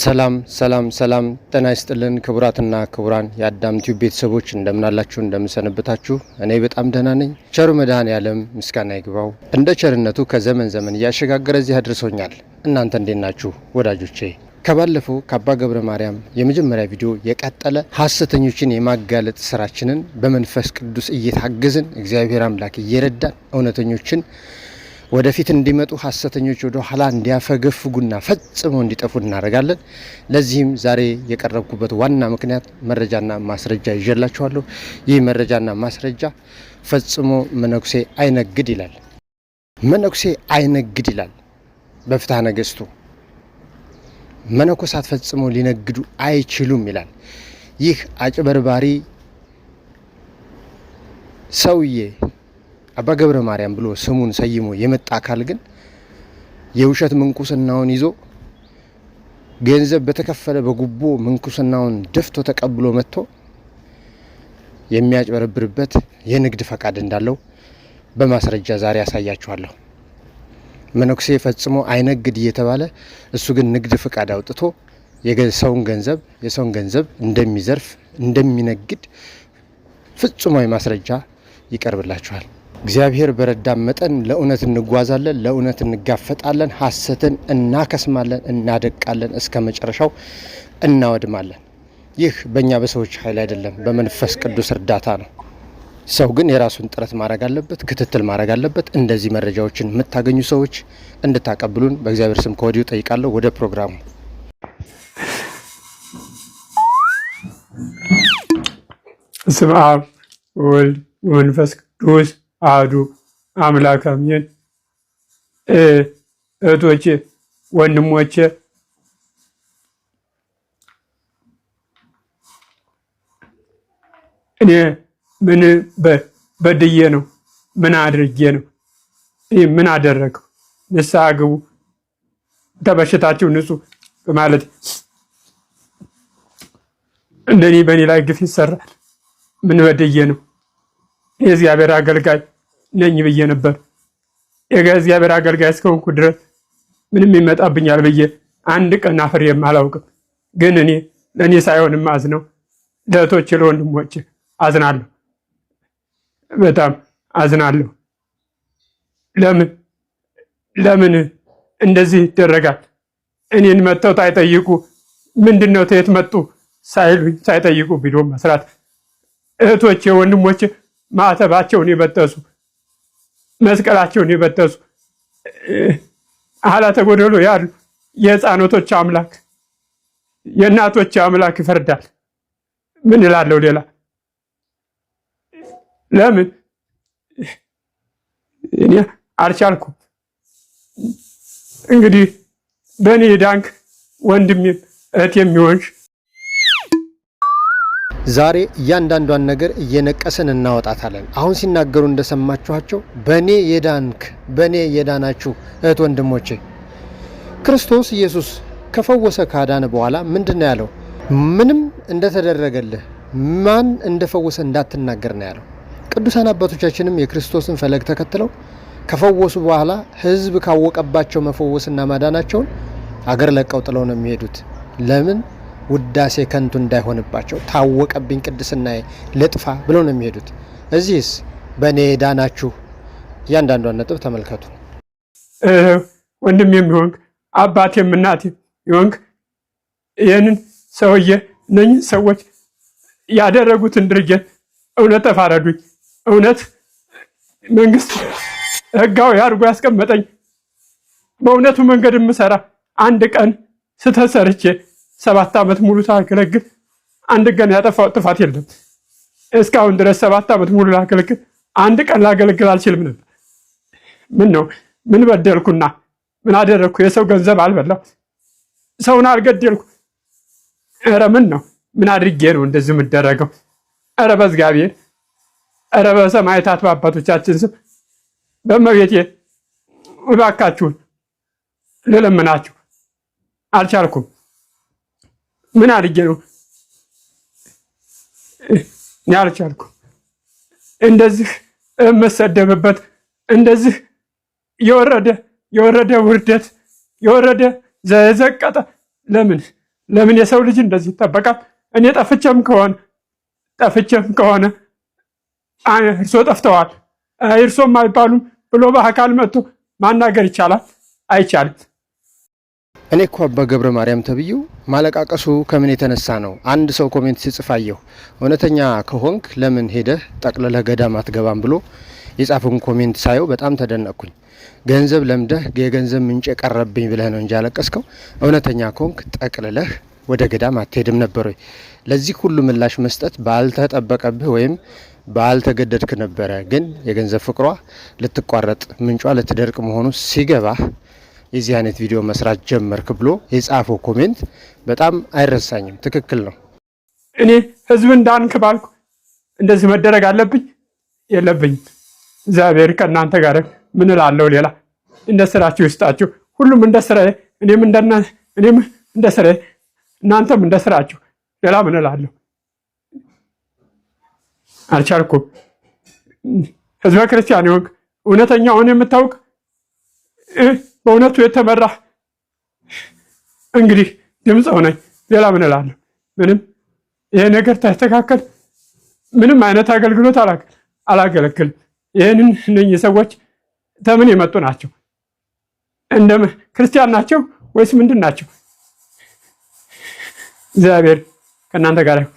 ሰላም ሰላም ሰላም ጤና ይስጥልን ክቡራትና ክቡራን የአዳም ቲዩብ ቤተሰቦች እንደምናላችሁ እንደምሰነበታችሁ እኔ በጣም ደህና ነኝ። ቸሩ መድኃኔዓለም ምስጋና ይግባው። እንደ ቸርነቱ ከዘመን ዘመን እያሸጋገረ እዚህ አድርሶኛል። እናንተ እንዴት ናችሁ ወዳጆቼ? ከባለፈው ከአባ ገብረ ማርያም የመጀመሪያ ቪዲዮ የቀጠለ ሐሰተኞችን የማጋለጥ ስራችንን በመንፈስ ቅዱስ እየታገዝን እግዚአብሔር አምላክ እየረዳን እውነተኞችን ወደፊት እንዲመጡ ሐሰተኞች ወደ ኋላ እንዲያፈገፍጉና ፈጽሞ እንዲጠፉ እናደርጋለን። ለዚህም ዛሬ የቀረብኩበት ዋና ምክንያት መረጃና ማስረጃ ይዤላችኋለሁ። ይህ መረጃና ማስረጃ ፈጽሞ መነኩሴ አይነግድ ይላል። መነኩሴ አይነግድ ይላል በፍትሐ ነገሥቱ። መነኮሳት ፈጽሞ ሊነግዱ አይችሉም ይላል። ይህ አጭበርባሪ ሰውዬ አባ ገብረ ማርያም ብሎ ስሙን ሰይሞ የመጣ አካል ግን የውሸት ምንኩስናውን ይዞ ገንዘብ በተከፈለ በጉቦ ምንኩስናውን ደፍቶ ተቀብሎ መጥቶ የሚያጭበረብርበት የንግድ ፈቃድ እንዳለው በማስረጃ ዛሬ ያሳያችኋለሁ። መነኩሴ ፈጽሞ አይነግድ እየተባለ እሱ ግን ንግድ ፈቃድ አውጥቶ የሰውን ገንዘብ እንደሚዘርፍ እንደሚነግድ ፍጹማዊ ማስረጃ ይቀርብላችኋል። እግዚአብሔር በረዳም መጠን ለእውነት እንጓዛለን፣ ለእውነት እንጋፈጣለን፣ ሐሰትን እናከስማለን፣ እናደቃለን፣ እስከ መጨረሻው እናወድማለን። ይህ በእኛ በሰዎች ኃይል አይደለም፣ በመንፈስ ቅዱስ እርዳታ ነው። ሰው ግን የራሱን ጥረት ማድረግ አለበት፣ ክትትል ማድረግ አለበት። እንደዚህ መረጃዎችን የምታገኙ ሰዎች እንድታቀብሉን በእግዚአብሔር ስም ከወዲሁ ጠይቃለሁ። ወደ ፕሮግራሙ በስመ አብ ወወልድ ወመንፈስ ቅዱስ አሐዱ አምላክ አሜን። እህቶቼ ወንድሞቼ፣ እኔ ምን በድዬ ነው? ምን አድርጌ ነው? ምን አደረገው? ንስሐ ግቡ ከበሽታችሁ ንጹሕ በማለት እንደኔ በእኔ ላይ ግፍ ይሰራል። ምን በድዬ ነው? የእግዚአብሔር አገልጋይ ነኝ ብዬ ነበር። የእግዚአብሔር አገልጋይ እስከሆንኩ ድረስ ምንም ይመጣብኛል ብዬ አንድ ቀን አፍሬም አላውቅም። ግን እኔ ለእኔ ሳይሆንም አዝነው ለእህቶቼ ለወንድሞቼ አዝናለሁ፣ በጣም አዝናለሁ። ለምን እንደዚህ ይደረጋል? እኔን መጥተው ሳይጠይቁ ምንድነው ተየት መጡ ሳይሉኝ ሳይጠይቁ ቪዲዮ መስራት፣ እህቶቼ ወንድሞቼ ማተባቸውን የበጠሱ መስቀላቸውን የበጠሱ ሀላተ ጎደሎ ያሉ የሕፃኖቶች አምላክ የእናቶች አምላክ ይፈርዳል። ምን እላለሁ ሌላ? ለምን እኔ አልቻልኩም። እንግዲህ በእኔ ዳንክ ወንድሜም እህቴም የሚሆንሽ ዛሬ እያንዳንዷን ነገር እየነቀስን እናወጣታለን። አሁን ሲናገሩ እንደሰማችኋቸው በእኔ የዳንክ በእኔ የዳናችሁ እህት ወንድሞቼ፣ ክርስቶስ ኢየሱስ ከፈወሰ ካዳነ በኋላ ምንድን ነው ያለው? ምንም እንደተደረገልህ ማን እንደፈወሰ እንዳትናገር ነው ያለው። ቅዱሳን አባቶቻችንም የክርስቶስን ፈለግ ተከትለው ከፈወሱ በኋላ ሕዝብ ካወቀባቸው መፈወስና ማዳናቸውን አገር ለቀው ጥለው ነው የሚሄዱት። ለምን? ውዳሴ ከንቱ እንዳይሆንባቸው፣ ታወቀብኝ ቅድስናዬ ልጥፋ ብለው ነው የሚሄዱት። እዚህስ በእኔ ዳናችሁ። እያንዳንዷን ነጥብ ተመልከቱ። ወንድም የሚሆንክ አባቴም እናቴም ይሆንክ ይህንን ሰውዬ እነኝህ ሰዎች ያደረጉትን ድርጊት እውነት ተፋረዱኝ። እውነት መንግስት ህጋዊ አድርጎ ያስቀመጠኝ በእውነቱ መንገድ የምሰራ አንድ ቀን ስተሰርቼ 7 ዓመት ሙሉ ሳገለግል አንድ ቀን ያጠፋው ጥፋት የለም። እስካሁን ድረስ 7 ዓመት ሙሉ ላገለግል አንድ ቀን ላገለግል አልችልም ነበር። ምን ነው? ምን በደልኩና ምን አደረግኩ? የሰው ገንዘብ አልበላሁ፣ ሰውን አልገደልኩ። ኧረ ምን ነው? ምን አድርጌ ነው እንደዚህ የምደረገው? ኧረ በእግዚአብሔር፣ ኧረ በሰማዕታት በአባቶቻችን ስም በእመቤቴ እባካችሁን ልለምናችሁ፣ አልቻልኩም። ምን አድርጌ ነው? እኔ አልቻልኩም። እንደዚህ የምሰደብበት እንደዚህ የወረደ ውርደት የወረደ ዘቀጠ ለምን ለምን የሰው ልጅ እንደዚህ ይጠበቃል? እኔ ጠፍቼም ከሆነ እርሶ ጠፍተዋል እርሶም አይባሉም ብሎ በአካል መጥቶ ማናገር ይቻላል? አይቻልም። እኔ እኮ አባ ገብረ ማርያም ተብዬው ማለቃቀሱ ከምን የተነሳ ነው? አንድ ሰው ኮሜንት ሲጽፍ አየሁ። እውነተኛ ከሆንክ ለምን ሄደህ ጠቅልለህ ገዳም አትገባም ብሎ የጻፈውን ኮሜንት ሳየው በጣም ተደነቅኩኝ። ገንዘብ ለምደህ የገንዘብ ምንጭ ቀረብኝ ብለህ ነው እንጂ ያለቀስከው እውነተኛ ከሆንክ ጠቅልለህ ወደ ገዳም አትሄድም ነበር ወይ? ለዚህ ሁሉ ምላሽ መስጠት ባልተጠበቀብህ ወይም ባልተገደድክ ነበረ። ግን የገንዘብ ፍቅሯ ልትቋረጥ ምንጯ ልትደርቅ መሆኑ ሲገባህ የዚህ አይነት ቪዲዮ መስራት ጀመርክ ብሎ የጻፈው ኮሜንት በጣም አይረሳኝም። ትክክል ነው። እኔ ህዝብ እንዳንክ ባልኩ እንደዚህ መደረግ አለብኝ የለብኝም? እግዚአብሔር ከእናንተ ጋር ምን እላለሁ? ሌላ እንደ ስራችሁ ይስጣችሁ። ሁሉም እንደ ስራዬ፣ እኔም እንደ ስራዬ፣ እናንተም እንደ ስራችሁ። ሌላ ምን እላለሁ? አልቻልኩም። ህዝበ ክርስቲያን ይሆንክ እውነተኛውን የምታውቅ በእውነቱ የተመራ እንግዲህ ድምፅ ሆነኝ። ሌላ ምን እላለሁ? ምንም ይሄ ነገር ተስተካከል ምንም አይነት አገልግሎት አላገለግልም። ይህንን እነኚህ ሰዎች ተምን የመጡ ናቸው? እንደ ክርስቲያን ናቸው ወይስ ምንድን ናቸው? እግዚአብሔር ከእናንተ ጋር ይሁን።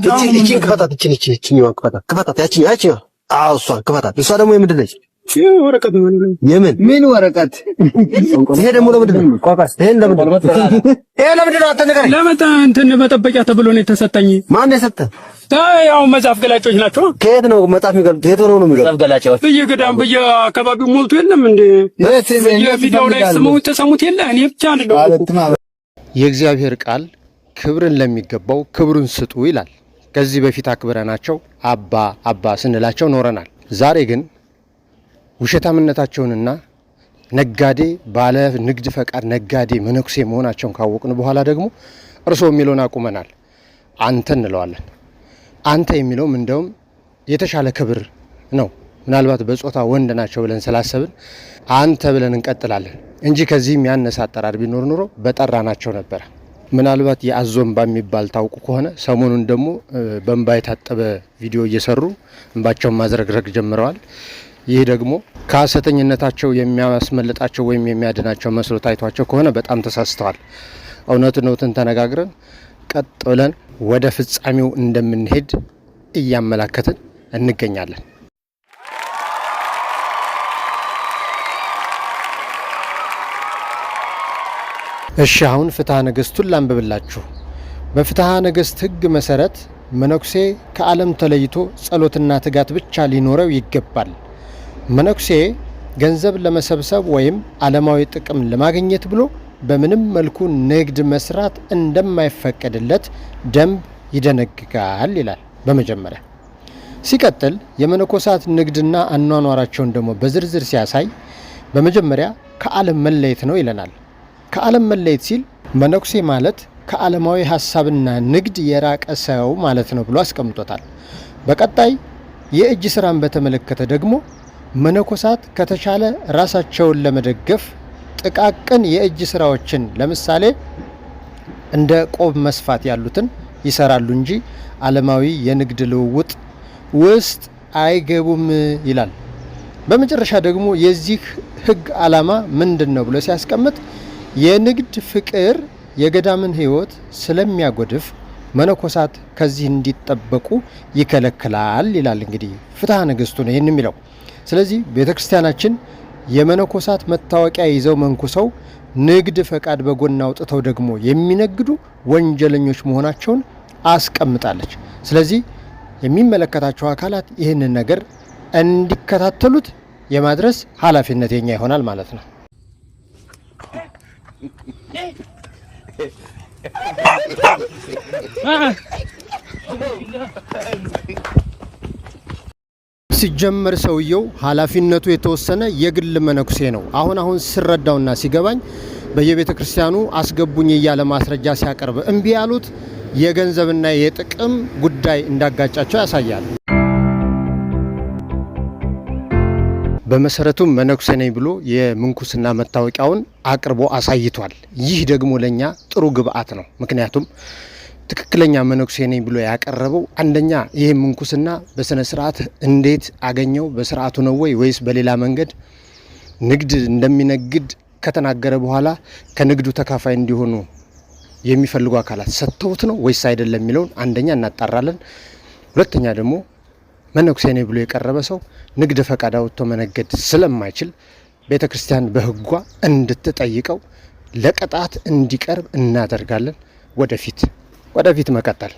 እቺን ክፈታት፣ እቺኛዋን ክፈታት፣ ያቺኛዋ እሷን ክፈታት። እሷ ደግሞ የምንድን ነች? ወረቀት ምን ወረቀት? ይሄ ደግሞ ለምንድን ነው? ይሄ ለምንድን ነው? አትነገረኝ። እንትን መጠበቂያ ተብሎ ነው የተሰጠኝ። ማን የሰጠህ? ያው መጽሐፍ ገላጮች ናቸው። ከየት ነው መጽሐፍ የሚገሉት? የት ሆነው ነው የሚገሉት? መጽሐፍ ገላጮች በየገዳም በየአካባቢው ሞልቶ የለም እንዴ? የቪዲዮው ላይ ተሰሙት የለ እኔ ብቻ አይደለም። የእግዚአብሔር ቃል ክብርን ለሚገባው ክብሩን ስጡ ይላል። ከዚህ በፊት አክብረናቸው አባ ስንላቸው ኖረናል። ዛሬ ግን ውሸታምነታቸውንና ነጋዴ ባለ ንግድ ፈቃድ ነጋዴ መነኩሴ መሆናቸውን ካወቅን በኋላ ደግሞ እርሶ የሚለውን አቁመናል። አንተ እንለዋለን። አንተ የሚለውም እንደውም የተሻለ ክብር ነው። ምናልባት በጾታ ወንድ ናቸው ብለን ስላሰብን አንተ ብለን እንቀጥላለን እንጂ ከዚህም ያነሰ አጠራር ቢኖር ኑሮ በጠራ ናቸው ነበረ። ምናልባት የአዞ እንባ የሚባል ታውቁ ከሆነ ሰሞኑን ደግሞ በእንባ የታጠበ ቪዲዮ እየሰሩ እንባቸውን ማዝረግረግ ጀምረዋል። ይህ ደግሞ ከሐሰተኝነታቸው የሚያስመልጣቸው ወይም የሚያድናቸው መስሎ ታይቷቸው ከሆነ በጣም ተሳስተዋል። እውነትን ተነጋግረን ቀጥ ብለን ወደ ፍጻሜው እንደምንሄድ እያመላከትን እንገኛለን። እሺ አሁን ፍትሐ ነገሥቱን ላንብብላችሁ። በፍትሐ ነገሥት ሕግ መሰረት መነኩሴ ከዓለም ተለይቶ ጸሎትና ትጋት ብቻ ሊኖረው ይገባል። መነኩሴ ገንዘብ ለመሰብሰብ ወይም ዓለማዊ ጥቅም ለማግኘት ብሎ በምንም መልኩ ንግድ መስራት እንደማይፈቀድለት ደንብ ይደነግጋል ይላል በመጀመሪያ። ሲቀጥል የመነኮሳት ንግድና አኗኗራቸውን ደግሞ በዝርዝር ሲያሳይ በመጀመሪያ ከዓለም መለየት ነው ይለናል። ከዓለም መለየት ሲል መነኩሴ ማለት ከዓለማዊ ሀሳብና ንግድ የራቀ ሰው ማለት ነው ብሎ አስቀምጦታል። በቀጣይ የእጅ ስራን በተመለከተ ደግሞ መነኮሳት ከተቻለ ራሳቸውን ለመደገፍ ጥቃቅን የእጅ ስራዎችን ለምሳሌ እንደ ቆብ መስፋት ያሉትን ይሰራሉ እንጂ ዓለማዊ የንግድ ልውውጥ ውስጥ አይገቡም ይላል። በመጨረሻ ደግሞ የዚህ ሕግ ዓላማ ምንድን ነው ብሎ ሲያስቀምጥ የንግድ ፍቅር የገዳምን ሕይወት ስለሚያጎድፍ መነኮሳት ከዚህ እንዲጠበቁ ይከለክላል ይላል። እንግዲህ ፍትሐ ነገሥቱ ነው ይህን የሚለው። ስለዚህ ቤተ ክርስቲያናችን የመነኮሳት መታወቂያ ይዘው መንኩሰው ንግድ ፈቃድ በጎን አውጥተው ደግሞ የሚነግዱ ወንጀለኞች መሆናቸውን አስቀምጣለች። ስለዚህ የሚመለከታቸው አካላት ይህንን ነገር እንዲከታተሉት የማድረስ ኃላፊነት የኛ ይሆናል ማለት ነው። ሲጀመር ሰውየው ኃላፊነቱ የተወሰነ የግል መነኩሴ ነው። አሁን ስረዳውና ሲገባኝ በየቤተ ክርስቲያኑ አስገቡኝ እያለ ማስረጃ ሲያቀርብ እምቢ ያሉት የገንዘብና የጥቅም ጉዳይ እንዳጋጫቸው ያሳያል። በመሰረቱ መነኩሴ ነኝ ብሎ የምንኩስና መታወቂያውን አቅርቦ አሳይቷል። ይህ ደግሞ ለኛ ጥሩ ግብአት ነው። ምክንያቱም ትክክለኛ መነኩሴ ነኝ ብሎ ያቀረበው አንደኛ ይህ ምንኩስና በስነ ስርዓት እንዴት አገኘው፣ በስርዓቱ ነው ወይስ በሌላ መንገድ ንግድ እንደሚነግድ ከተናገረ በኋላ ከንግዱ ተካፋይ እንዲሆኑ የሚፈልጉ አካላት ሰጥተውት ነው ወይስ አይደለም የሚለውን አንደኛ እናጣራለን። ሁለተኛ ደግሞ መነኩሴ ነኝ ብሎ የቀረበ ሰው ንግድ ፈቃድ አውጥቶ መነገድ ስለማይችል ቤተክርስቲያን በሕጓ እንድትጠይቀው ለቅጣት እንዲቀርብ እናደርጋለን። ወደፊት መቀጠል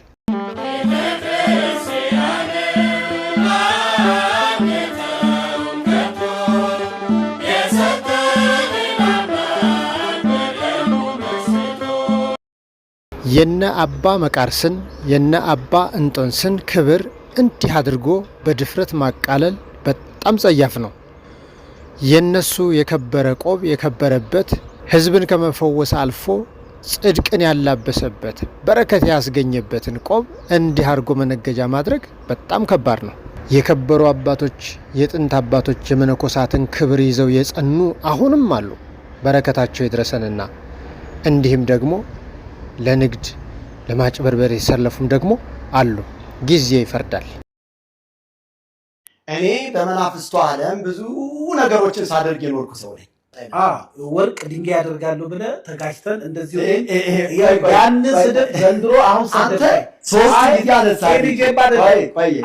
የነ አባ መቃርስን የነ አባ እንጦንስን ክብር እንዲህ አድርጎ በድፍረት ማቃለል በጣም ጸያፍ ነው። የነሱ የከበረ ቆብ የከበረበት ሕዝብን ከመፈወስ አልፎ ጽድቅን ያላበሰበት በረከት ያስገኘበትን ቆብ እንዲህ አድርጎ መነገጃ ማድረግ በጣም ከባድ ነው። የከበሩ አባቶች የጥንት አባቶች የመነኮሳትን ክብር ይዘው የጸኑ አሁንም አሉ። በረከታቸው ይድረሰንና እንዲህም ደግሞ ለንግድ ለማጭበርበር የሰለፉም ደግሞ አሉ። ጊዜ ይፈርዳል። እኔ በመናፍስቱ ዓለም ብዙ ነገሮችን ሳደርግ የኖርኩ ሰው ነኝ። ወርቅ ድንጋይ ያደርጋለሁ ብለህ ተጋጭተን እንደዚህ ያን ስድብ ዘንድሮ አሁን አንተ ሶስት ጊዜ አነሳኸኝ።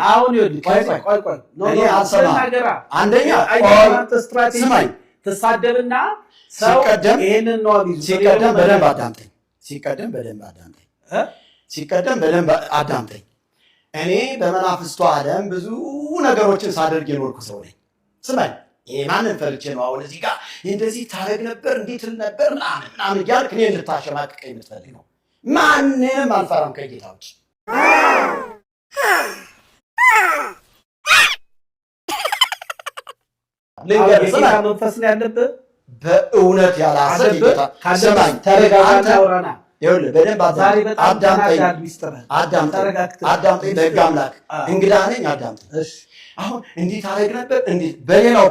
አሁን እኔ አልሰማህም። አንደኛ ስትራቴጂ ትሳደብና ሰው ይሄንን ነው ሲቀደም በደንብ አዳምጠኝ። እኔ በመናፍስቱ ዓለም ብዙ ነገሮችን ሳደርግ የኖርኩ ሰው ነኝ። ስማኝ፣ ይሄ ማንን ፈርቼ ነው አሁን እዚህ ጋር እንደዚህ ታደርግ ነበር እንዴት ል ነበር ምናምን እያልክ እኔን ልታሸማቅቀኝ የምትፈልገው? ማንንም አልፈራም ከጌታ ውጭ። መንፈስ ነው ያለብህ። በእውነት ያላሰብ ጌታ ስማኝ፣ ተረጋጋና ይኸውልህ በደንብ አዳምጠኝ። ለሕግ አምላክ እንግዳ ነኝ፣ አዳምጠኝ። አሁን እንዲህ ታደርግ ነበር እንዲህ በሌላው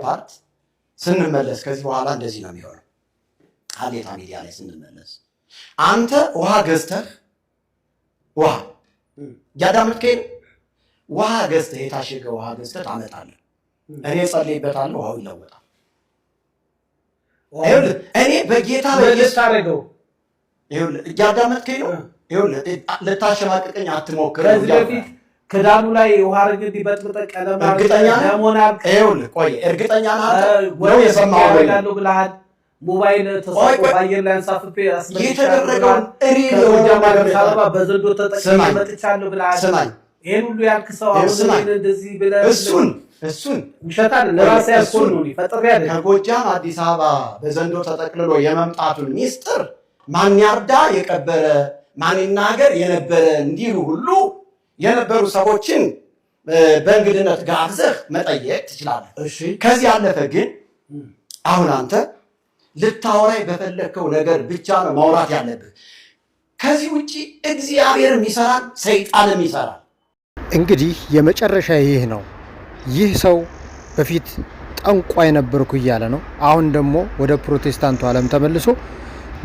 ፓርት ስንመለስ ከዚህ በኋላ እንደዚህ ነው የሚሆነው። ሀሌታ ሚዲያ ላይ ስንመለስ አንተ ውሃ ገዝተህ ያዳምጥከኝ፣ ውሃ ገዝተህ የታሸገ ውሃ ገዝተህ ታመጣለህ። እኔ ጸልይበታለሁ፣ ውሃው ይለወጣል። እኔ በጌታ ታደረገው እያዳመጥከኝ ነው። ልታሸማቅቀኝ አትሞክር። ከዚህ በፊት ክዳኑ ላይ ውሃ ርግ እንዲበጥብጠህ ቀለም እርግጠኛ ነው የሰማኸው ብለሃል። ሞባይል ተሰቆ በአየር ላይ አንሳፍፌ የተደረገውን በዘንዶ ተጠቅሜ መጥቻለሁ ብለሃል። ይህን ሁሉ ያልክ ሰው አሁን እንደዚህ ብለህ እሱን ውሸታል ለራሴ ያልኩህ ነው ፈጥሬ አይደል። ከጎጃም አዲስ አበባ በዘንዶ ተጠቅልሎ የመምጣቱን ሚስጥር ማን ያርዳ የቀበረ ማን ይናገር የነበረ እንዲሉ ሁሉ የነበሩ ሰዎችን በእንግድነት ጋብዘህ መጠየቅ ትችላለህ። ከዚህ ያለፈ ግን አሁን አንተ ልታወራይ በፈለግከው ነገር ብቻ ነው ማውራት ያለብህ። ከዚህ ውጪ እግዚአብሔርም ይሰራል፣ ሰይጣንም ይሰራል። እንግዲህ የመጨረሻ ይህ ነው። ይህ ሰው በፊት ጠንቋይ ነበርኩ እያለ ነው። አሁን ደግሞ ወደ ፕሮቴስታንቱ ዓለም ተመልሶ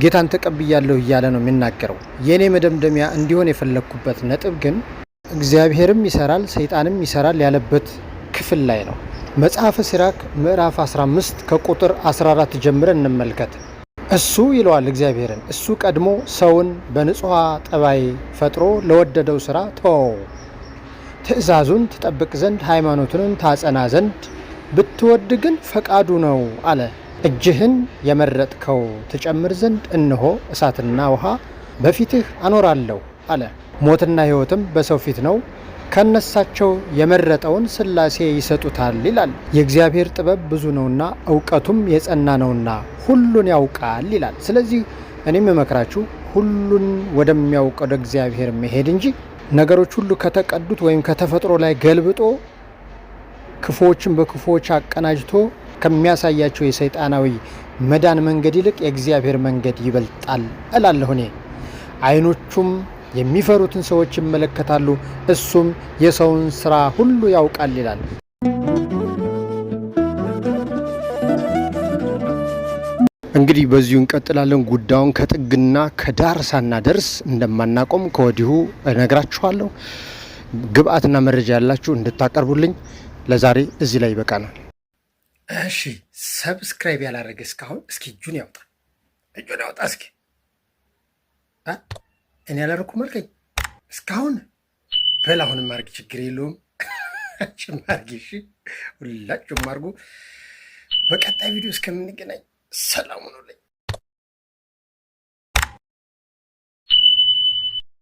ጌታን ተቀብያለሁ እያለ ነው የሚናገረው። የኔ መደምደሚያ እንዲሆን የፈለግኩበት ነጥብ ግን እግዚአብሔርም ይሰራል ሰይጣንም ይሰራል ያለበት ክፍል ላይ ነው። መጽሐፈ ሲራክ ምዕራፍ 15 ከቁጥር 14 ጀምረን እንመልከት። እሱ ይለዋል እግዚአብሔርን፣ እሱ ቀድሞ ሰውን በንጹሕ ጠባይ ፈጥሮ ለወደደው ሥራ ተወው። ትእዛዙን ትጠብቅ ዘንድ ሃይማኖቱንም ታጸና ዘንድ ብትወድ ግን ፈቃዱ ነው አለ። እጅህን የመረጥከው ትጨምር ዘንድ እነሆ እሳትና ውሃ በፊትህ አኖራለሁ አለ። ሞትና ሕይወትም በሰው ፊት ነው፣ ከነሳቸው የመረጠውን ሥላሴ ይሰጡታል ይላል። የእግዚአብሔር ጥበብ ብዙ ነውና እውቀቱም የጸና ነውና ሁሉን ያውቃል ይላል። ስለዚህ እኔም እመክራችሁ ሁሉን ወደሚያውቅ ወደ እግዚአብሔር መሄድ እንጂ ነገሮች ሁሉ ከተቀዱት ወይም ከተፈጥሮ ላይ ገልብጦ ክፉዎችን በክፉዎች አቀናጅቶ ከሚያሳያቸው የሰይጣናዊ መዳን መንገድ ይልቅ የእግዚአብሔር መንገድ ይበልጣል እላለሁ እኔ። አይኖቹም የሚፈሩትን ሰዎች ይመለከታሉ፣ እሱም የሰውን ስራ ሁሉ ያውቃል ይላል። እንግዲህ በዚሁ እንቀጥላለን። ጉዳዩን ከጥግና ከዳር ሳናደርስ እንደማናቆም ከወዲሁ እነግራችኋለሁ። ግብአትና መረጃ ያላችሁ እንድታቀርቡልኝ ለዛሬ እዚህ ላይ ይበቃናል። እሺ፣ ሰብስክራይብ ያላረገ እስካሁን እስኪ እጁን ያውጣ፣ እስኪ እኔ ያላረኩም አልከኝ እስካሁን በል። አሁንም አርግ፣ ችግር የለውም። ጭማርጊ። እሺ፣ ሁላችሁም አርጉ። በቀጣይ ቪዲዮ እስከምንገናኝ ሰላም ሁኑልኝ።